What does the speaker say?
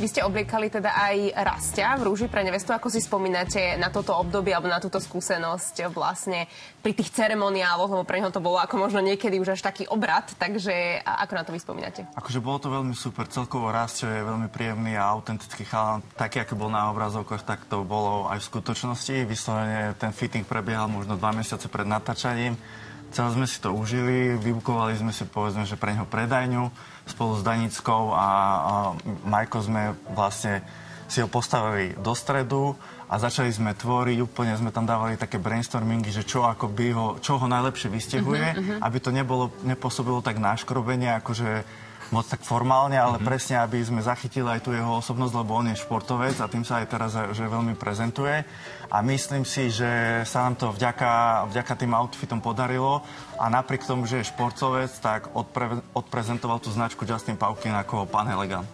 Vy ste obliekali teda aj Rastia v rúži pre nevestu. Ako si spomínate na toto obdobie alebo na túto skúsenosť vlastne pri tých ceremoniáloch, lebo pre neho to bolo ako možno niekedy už až taký obrad, takže ako na to vy spomínate? Akože bolo to veľmi super. Celkovo Rastio je veľmi príjemný a autentický chalan. Taký, aký bol na obrazovkách, tak to bolo aj v skutočnosti. Vyslovene ten fitting prebiehal možno 2 mesiace pred natáčaním. Celé sme si to užili, vybukovali sme si, povedzme, že pre neho predajňu spolu s Danickou a Majko sme vlastne si ho postavili do stredu a začali sme tvoriť, úplne sme tam dávali také brainstormingy, že čo ho najlepšie vystihuje, aby to nepôsobilo tak náškrobenie, akože moc tak formálne, ale presne, aby sme zachytili aj tú jeho osobnosť, lebo on je športovec a tým sa aj teraz že veľmi prezentuje. A myslím si, že sa nám to vďaka tým outfitom podarilo a napriek tomu, že je športovec, tak odprezentoval tú značku Justin Paukin ako pán elegant.